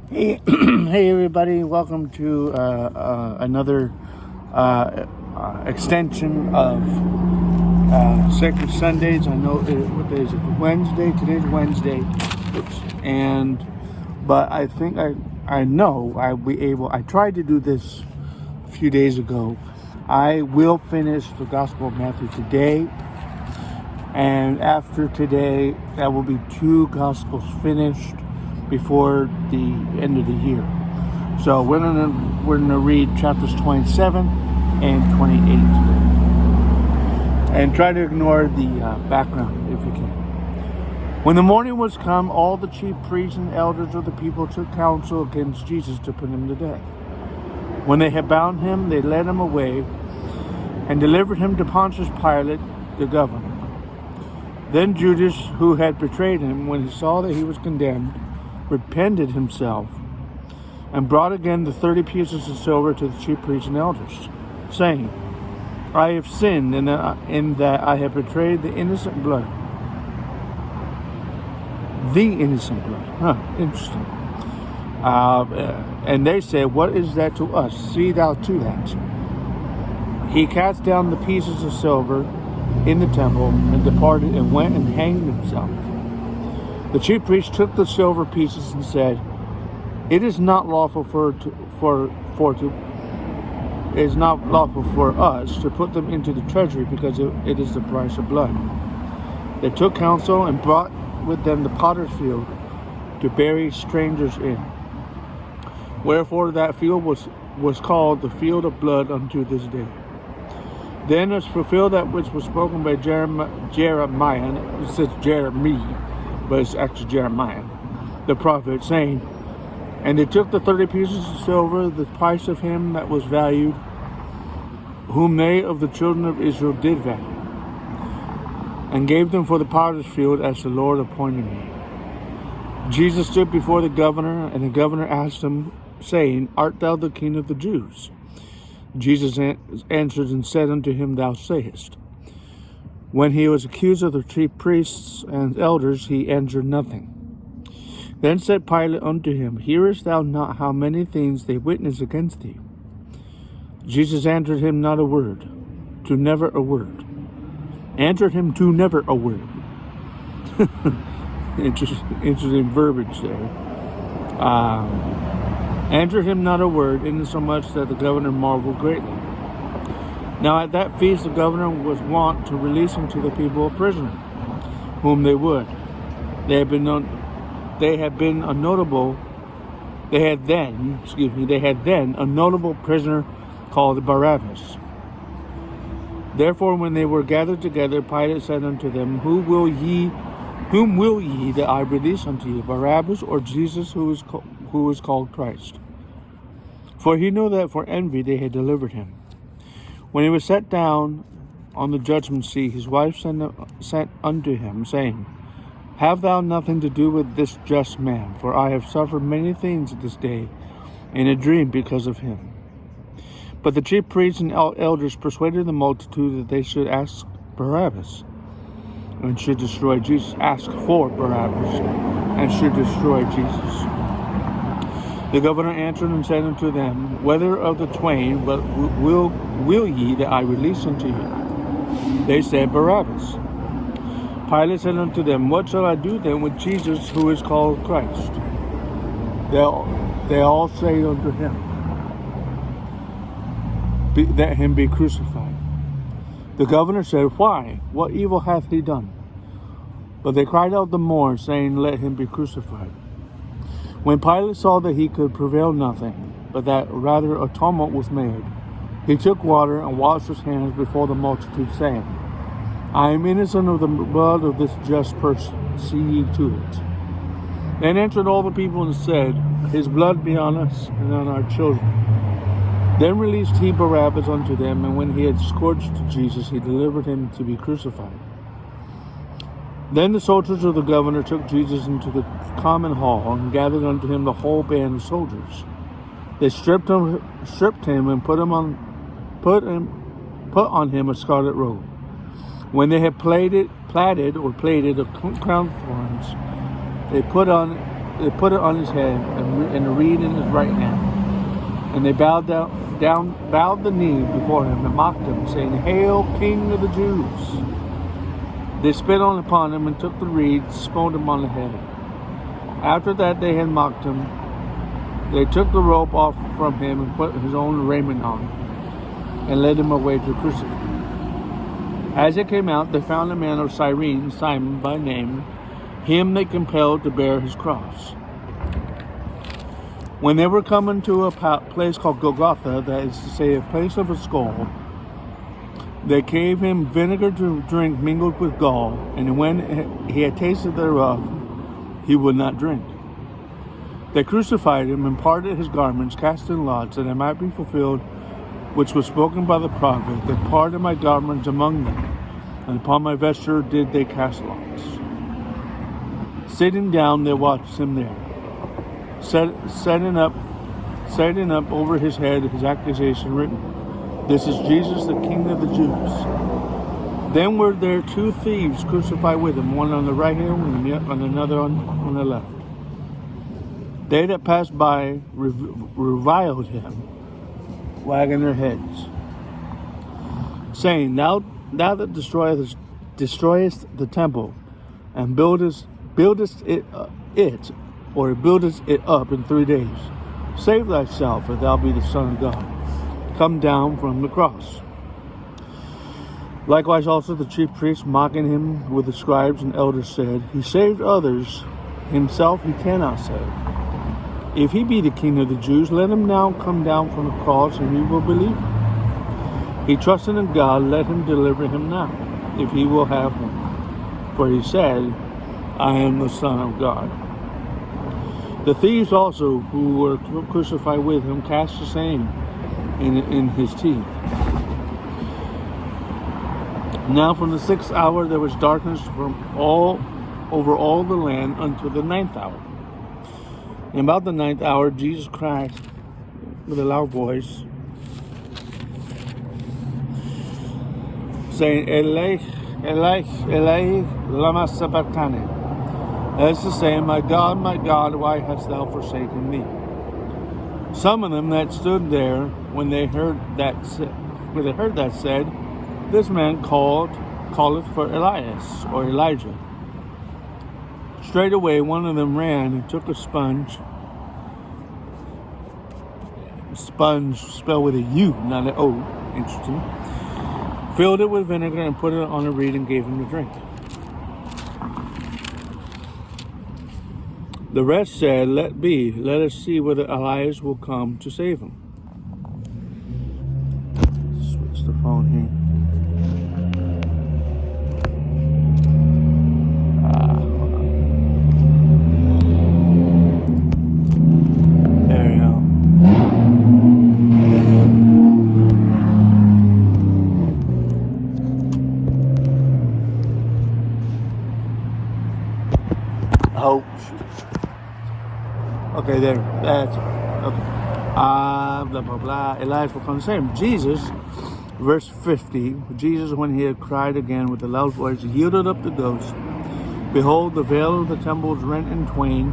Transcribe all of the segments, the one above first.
Hey, hey everybody! Welcome to another extension of Sacred Sundays. I know what day is it? Wednesday. Today's Wednesday. Oops. But I think I know I'll be able. I tried to do this a few days ago. I will finish the Gospel of Matthew today, and after today, that will be 2 Gospels finished before the end of the year. So we're gonna read chapters 27 and 28 today, and try to ignore the background if you can. When the morning was come, all the chief priests and elders of the people took counsel against Jesus to put him to death. When they had bound him, they led him away and delivered him to Pontius Pilate, the governor. Then Judas, who had betrayed him, when he saw that he was condemned, repented himself and brought again the 30 pieces of silver to the chief priests and elders, saying, I have sinned in that I have betrayed the innocent blood. The innocent blood. Interesting. And they said, what is that to us? See thou to that. He cast down the pieces of silver in the temple and departed and went and hanged himself. The chief priest took the silver pieces and said, it is not lawful for us to put them into the treasury, because it is the price of blood. They took counsel and brought with them the potter's field to bury strangers in. Wherefore that field was called the field of blood unto this day. Then was fulfilled that which was spoken by Jeremiah. It says Jeremy, but it's actually Jeremiah, the prophet, saying, and they took the 30 pieces of silver, the price of him that was valued, whom they of the children of Israel did value, and gave them for the potter's field, as the Lord appointed me. Jesus stood before the governor, and the governor asked him, saying, art thou the king of the Jews? Jesus answered and said unto him, thou sayest. When he was accused of the chief priests and elders, he answered nothing. Then said Pilate unto him, hearest thou not how many things they witness against thee? Jesus answered him not a word, to never a word. Answered him to never a word. Interesting verbiage there. Answered him not a word, insomuch that the governor marveled greatly. Now at that feast the governor was wont to release unto the people a prisoner, whom they would. They had then a notable prisoner called Barabbas. Therefore when they were gathered together, Pilate said unto them, Whom will ye that I release unto you, Barabbas or Jesus, who is called Christ? For he knew that for envy they had delivered him. When he was set down on the judgment seat, his wife sent unto him, saying, have thou nothing to do with this just man, for I have suffered many things this day in a dream because of him. But the chief priests and elders persuaded the multitude that they should ask Barabbas, and should destroy Jesus. Ask for Barabbas, and should destroy Jesus. The governor answered and said unto them, whether of the twain will ye that I release unto you? They said, Barabbas. Pilate said unto them, what shall I do then with Jesus, who is called Christ? They all say unto him, that him be crucified. The governor said, why? What evil hath he done? But they cried out the more, saying, let him be crucified. When Pilate saw that he could prevail nothing, but that rather a tumult was made, he took water and washed his hands before the multitude, saying, I am innocent of the blood of this just person. See ye to it. Then answered all the people and said, his blood be on us and on our children. Then released he Barabbas unto them, and when he had scourged Jesus, he delivered him to be crucified. Then the soldiers of the governor took Jesus into the common hall, and gathered unto him the whole band of soldiers. They stripped him and put on him a scarlet robe. When they had plaited a crown of thorns, they put on put it on his head and a reed in his right hand. And they bowed the knee before him and mocked him, saying, "Hail, King of the Jews!" They spit upon him and took the reed, smote him on the head. After that they had mocked him, they took the robe off from him and put his own raiment on, and led him away to crucify him. As they came out, they found a man of Cyrene, Simon by name. Him they compelled to bear his cross. When they were coming to a place called Golgotha, that is to say, a place of a skull, they gave him vinegar to drink mingled with gall, and when he had tasted thereof, he would not drink. They crucified him and parted his garments, cast in lots, that it might be fulfilled which was spoken by the prophet, "They parted my garments among them, and upon my vesture did they cast lots." Sitting down, they watched him there, setting up over his head his accusation written, "This is Jesus, the King of the Jews." Then were there two thieves crucified with him, one on the right hand and another on the left. They that passed by reviled him, wagging their heads, saying, Thou that destroyest the temple, and buildest it up in 3 days, save thyself, if thou be the Son of God. Come down from the cross. Likewise also the chief priests, mocking him with the scribes and elders, said, He saved others, himself he cannot save. If he be the King of the Jews, let him now come down from the cross, and we will believe him. He trusted in God, let him deliver him now, if he will have him. For he said, I am the Son of God. The thieves also, who were crucified with him, cast the same in his teeth. Now from the 6th hour there was darkness over all the land until the 9th hour. And about the 9th hour Jesus cried with a loud voice, saying, Eloi, Eloi, Eloi, lama sabachthani. That is to say, my God, why hast thou forsaken me? Some of them that stood there, when they heard that said, This man calleth for Elias, or Elijah. Straightway one of them ran and took a sponge spelled with a U, not an O, interesting, filled it with vinegar and put it on a reed and gave him to drink. The rest said, Let be, let us see whether Elias will come to save him. Switch the phone here. There we go. Oh, okay, there. That's okay. Blah blah blah. Elias will come to save him. Jesus, verse 50. Jesus, when he had cried again with a loud voice, yielded up the ghost. Behold, the veil of the temple was rent in twain,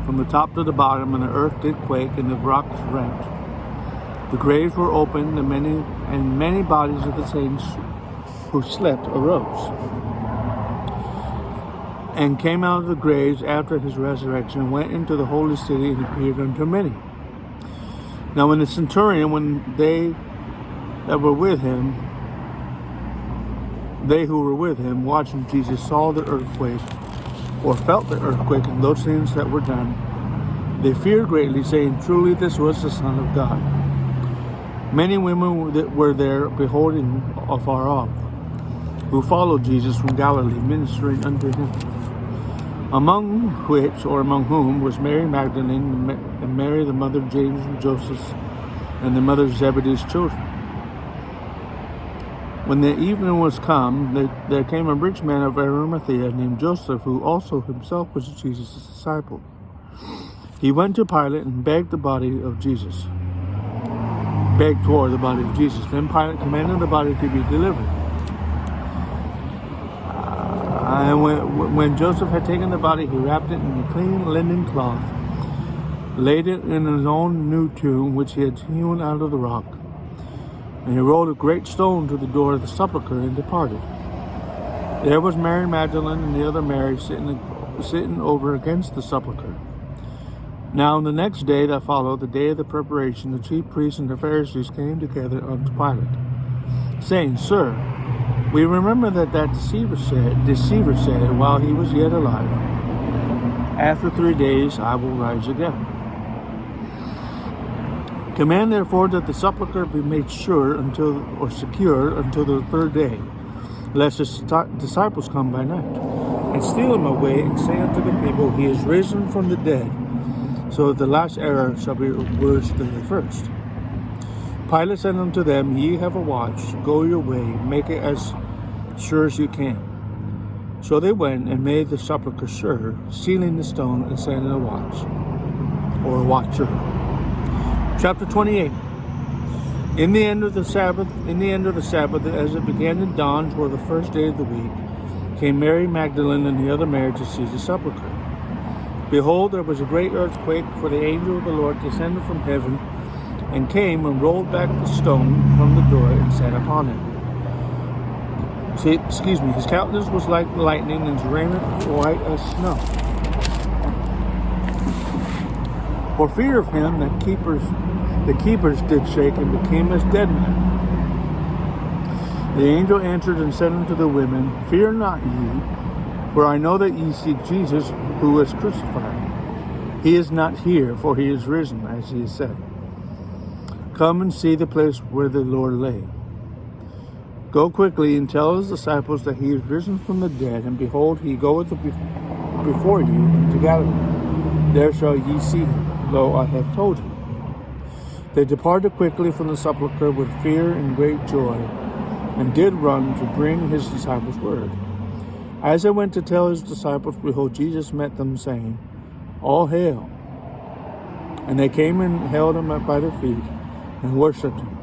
from the top to the bottom, and the earth did quake, and the rocks rent. The graves were opened, and many bodies of the saints who slept arose, and came out of the graves after his resurrection, and went into the holy city, and appeared unto many. Now when the centurion, when they who were with him, watching Jesus, saw the earthquake, or felt the earthquake, and those things that were done, they feared greatly, saying, Truly this was the Son of God. Many women that were there, beholding afar off, who followed Jesus from Galilee, ministering unto him. Among whom was Mary Magdalene, and Mary the mother of James and Joseph, and the mother of Zebedee's children. When the evening was come, there came a rich man of Arimathea named Joseph, who also himself was Jesus' disciple. He went to Pilate and begged for the body of Jesus. Then Pilate commanded the body to be delivered. And when Joseph had taken the body, he wrapped it in a clean linen cloth, laid it in his own new tomb, which he had hewn out of the rock. And he rolled a great stone to the door of the sepulchre and departed. There was Mary Magdalene and the other Mary sitting over against the sepulchre. Now on the next day that followed, the day of the preparation, the chief priests and the Pharisees came together unto Pilate, saying, Sir, we remember that deceiver said while he was yet alive, After 3 days I will rise again. Command therefore that the sepulchre be made secure until the third day, lest his disciples come by night, and steal him away, and say unto the people, He is risen from the dead, so that the last error shall be worse than the first. Pilate said unto them, Ye have a watch, go your way, make it as sure as you can. So they went and made the sepulchre sure, sealing the stone and setting a watch, or a watcher. Chapter 28. In the end of the Sabbath, as it began to dawn toward the first day of the week, came Mary Magdalene and the other Mary to see the sepulchre. Behold, there was a great earthquake, for the angel of the Lord descended from heaven, and came and rolled back the stone from the door and sat upon it. His countenance was like lightning, and his raiment white as snow. For fear of him, the keepers did shake and became as dead men. The angel answered and said unto the women, Fear not ye, for I know that ye seek Jesus, who was crucified. He is not here, for he is risen, as he has said. Come and see the place where the Lord lay. Go quickly and tell his disciples that he is risen from the dead, and behold, he goeth before you into Galilee. There shall ye see him, though I have told you. They departed quickly from the sepulchre with fear and great joy, and did run to bring his disciples word. As they went to tell his disciples, behold, Jesus met them, saying, All hail! And they came and held him by their feet, and worshipped him.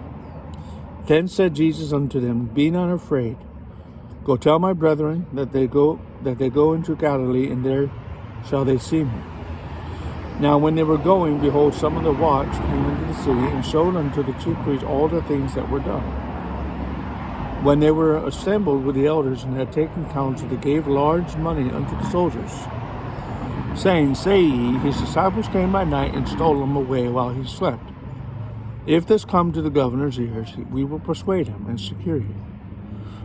Then said Jesus unto them, Be not afraid. Go tell my brethren that they go into Galilee, and there shall they see me. Now when they were going, behold, some of the watch came into the city, and showed unto the chief priests all the things that were done. When they were assembled with the elders, and had taken counsel, they gave large money unto the soldiers, saying, Say ye, his disciples came by night, and stole him away while he slept. If this come to the governor's ears, we will persuade him, and secure you.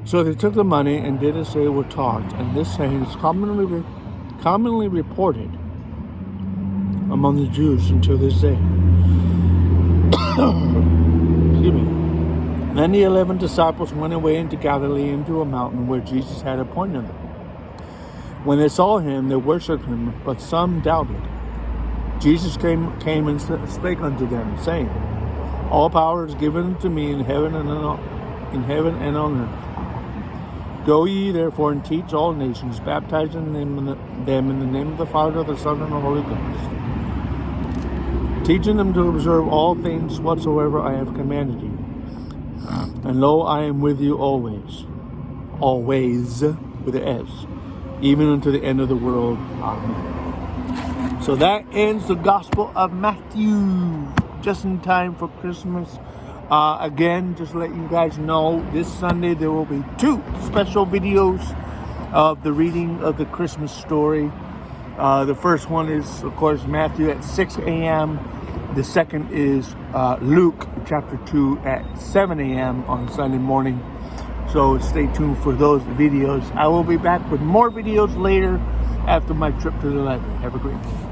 So they took the money, and did as they were taught, and this saying is commonly reported among the Jews until this day. Excuse me. Then the 11 disciples went away into Galilee, into a mountain where Jesus had appointed them. When they saw him, they worshipped him, but some doubted. Jesus came and spake unto them, saying, All power is given unto me in heaven and on earth. Go ye therefore and teach all nations, baptizing them in the name of the Father, the Son, and the Holy Ghost, teaching them to observe all things whatsoever I have commanded you. And lo, I am with you always, with an S, even unto the end of the world. Amen. So that ends the Gospel of Matthew, just in time for Christmas. Again, just to let you guys know, this Sunday there will be 2 special videos of the reading of the Christmas story. The first one is, of course, Matthew at 6 a.m. The second is Luke chapter 2 at 7 a.m. on Sunday morning. So stay tuned for those videos. I will be back with more videos later after my trip to the library. Have a great day.